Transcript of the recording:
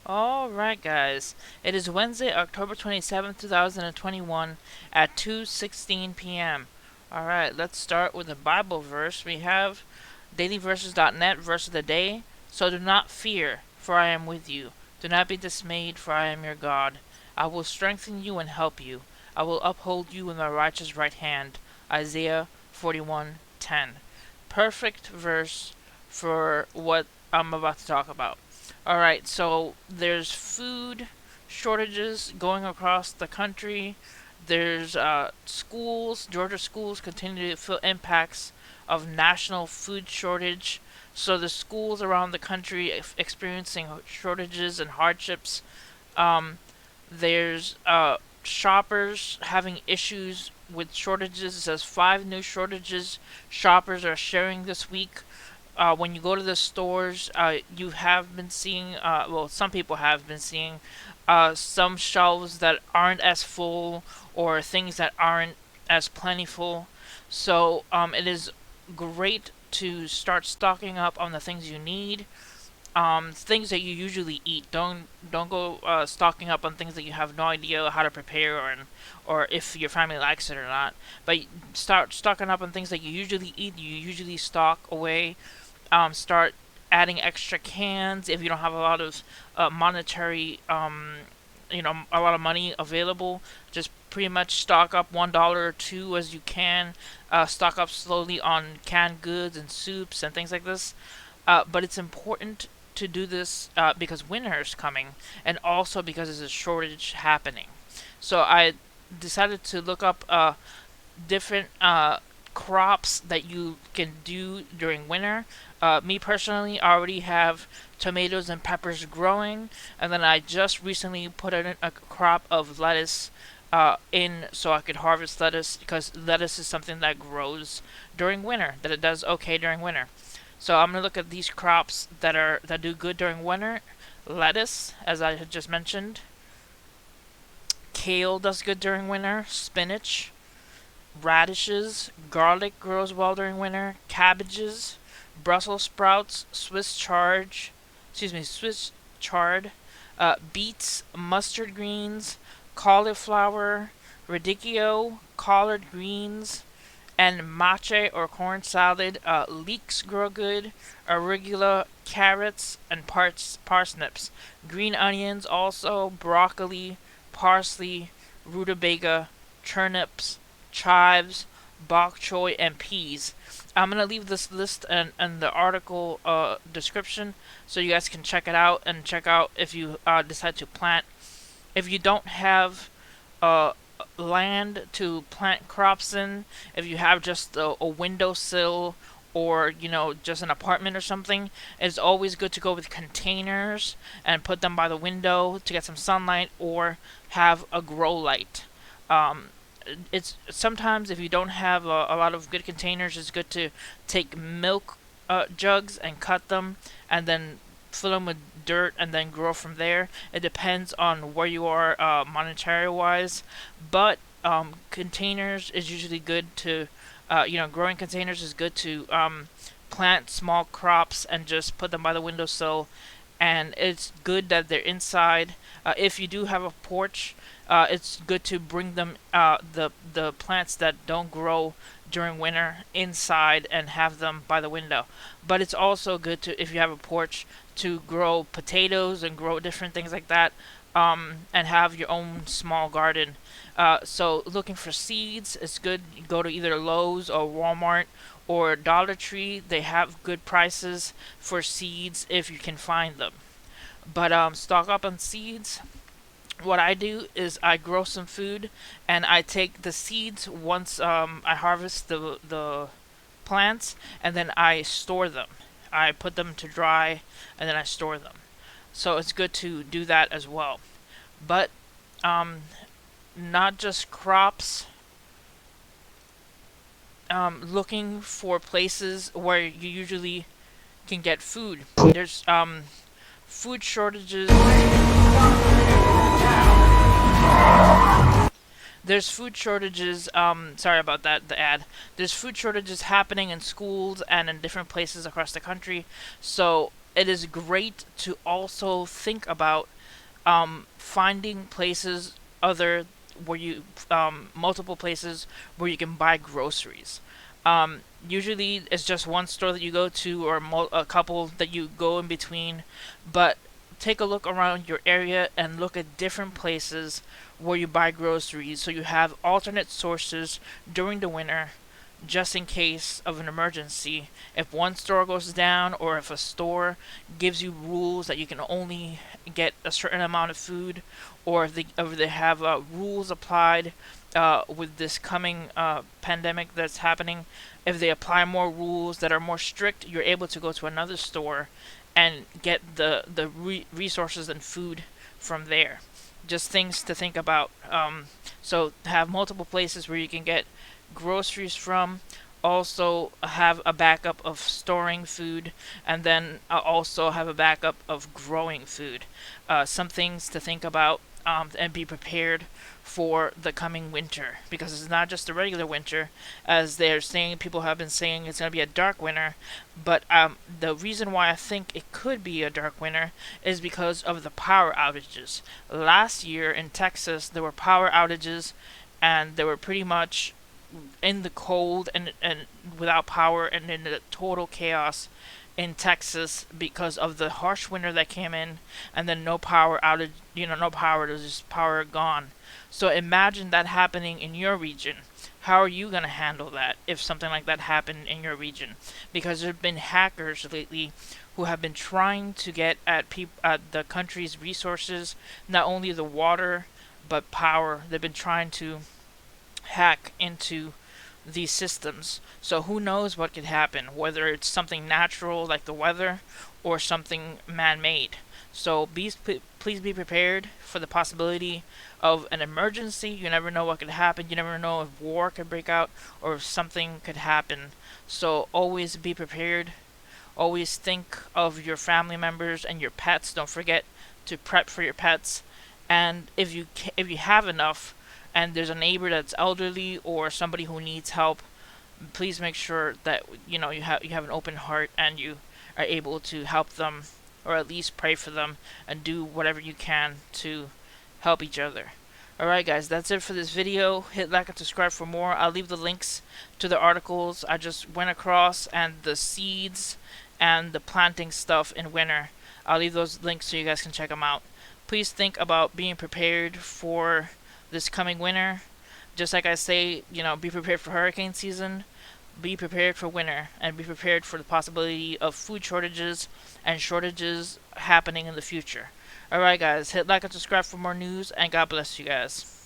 Alright, guys. It is Wednesday, October 27th, 2021 at 2:16 p.m. Alright, let's start with a Bible verse. We have dailyverses.net verse of the day. So do not fear, for I am with you. Do not be dismayed, for I am your God. I will strengthen you and help you. I will uphold you with my righteous right hand. Isaiah 41:10. Perfect verse for what I'm about to talk about. All right, so there's food shortages going across the country. There's schools. Georgia schools continue to feel impacts of national food shortage. So the schools around the country experiencing shortages and hardships. Um, there's shoppers having issues with shortages. It says five new shortages shoppers are sharing this week. When you go to the stores, you have been seeing, well, some people have been seeing some shelves that aren't as full or things that aren't as plentiful. So it is great to start stocking up on the things you need, things that you usually eat. Don't go stocking up on things that you have no idea how to prepare or if your family likes it or not. But start stocking up on things that you usually eat. You usually stock away. Start adding extra cans if you don't have a lot of monetary, a lot of money available. Just pretty much stock up $1 or two as you can. Stock up slowly on canned goods and soups and things like this. But it's important to do this because winter is coming, and also because there's a shortage happening. So I decided to look up different crops that you can do during winter. Me personally, I already have tomatoes and peppers growing, and then I just recently put in a crop of lettuce in so I could harvest lettuce because lettuce is something that grows during winter, that it does okay during winter. So I'm gonna look at these crops that do good during winter. Lettuce, as I had just mentioned. Kale does good during winter. Spinach, radishes, garlic grows well during winter, cabbages, Brussels sprouts, Swiss chard, beets, mustard greens, cauliflower, radicchio, collard greens, and mache or corn salad. Leeks grow good, arugula, carrots, and parsnips. Green onions also, broccoli, parsley, rutabaga, turnips, chives, bok choy, and peas. I'm gonna leave this list and the article description so you guys can check it out and check out if you decide to plant. If you don't have uh, land to plant crops in, if you have just a windowsill or just an apartment or something, it's always good to go with containers and put them by the window to get some sunlight or have a grow light. Um, it's sometimes if you don't have a lot of good containers, it's good to take milk jugs and cut them and then fill them with dirt and then grow from there. It depends on where you are monetary wise, but containers is usually good to, growing containers is good to plant small crops and just put them by the windowsill. And it's good that they're inside. If you do have a porch, it's good to bring them the plants that don't grow during winter inside and have them by the window. But it's also good to, if you have a porch, to grow potatoes and grow different things like that, and have your own small garden. So looking for seeds, it's good. You go to either Lowe's or Walmart or Dollar Tree. They have good prices for seeds if you can find them. But stock up on seeds. What I do is I grow some food and I take the seeds once I harvest the plants, and then I store them. I put them to dry and then I store them. So it's good to do that as well. But um, not just crops. Looking for places where you usually can get food. There's food shortages. There's food shortages. Sorry about that. The ad. There's food shortages happening in schools and in different places across the country. So it is great to also think about finding places other where you multiple places where you can buy groceries. Usually it's just one store that you go to or a couple that you go in between, but take a look around your area and look at different places where you buy groceries so you have alternate sources during the winter just in case of an emergency. If one store goes down or if a store gives you rules that you can only get a certain amount of food, or if they have rules applied with this coming pandemic that's happening, if they apply more rules that are more strict, you're able to go to another store and get the resources and food from there. Just things to think about. So have multiple places where you can get groceries from. Also have a backup of storing food, and then also have a backup of growing food. Some things to think about, and be prepared for the coming winter, because it's not just a regular winter, as they're saying. People have been saying it's going to be a dark winter, but the reason why I think it could be a dark winter is because of the power outages. Last year in Texas, there were power outages, and they were pretty much in the cold and without power and in the total chaos in Texas because of the harsh winter that came in, and then no power outage, no power, there's just power gone. So imagine that happening in your region. How are you going to handle that if something like that happened in your region? Because there have been hackers lately who have been trying to get at the country's resources, not only the water but power. They've been trying to hack into these systems. So who knows what could happen, whether it's something natural like the weather or something man-made. So please be prepared for the possibility of an emergency. You never know what could happen. You never know if war could break out or if something could happen. So always be prepared. Always think of your family members and your pets. Don't forget to prep for your pets. And if you have enough, and there's a neighbor that's elderly or somebody who needs help, please make sure that you have an open heart and you are able to help them, or at least pray for them and do whatever you can to help each other. Alright guys, that's it for this video. Hit like and subscribe for more. I'll leave the links to the articles I just went across and the seeds and the planting stuff in winter. I'll leave those links so you guys can check them out. Please think about being prepared for this coming winter. Just like I say, be prepared for hurricane season, be prepared for winter, and be prepared for the possibility of food shortages and shortages happening in the future. Alright guys, hit like and subscribe for more news, and God bless you guys.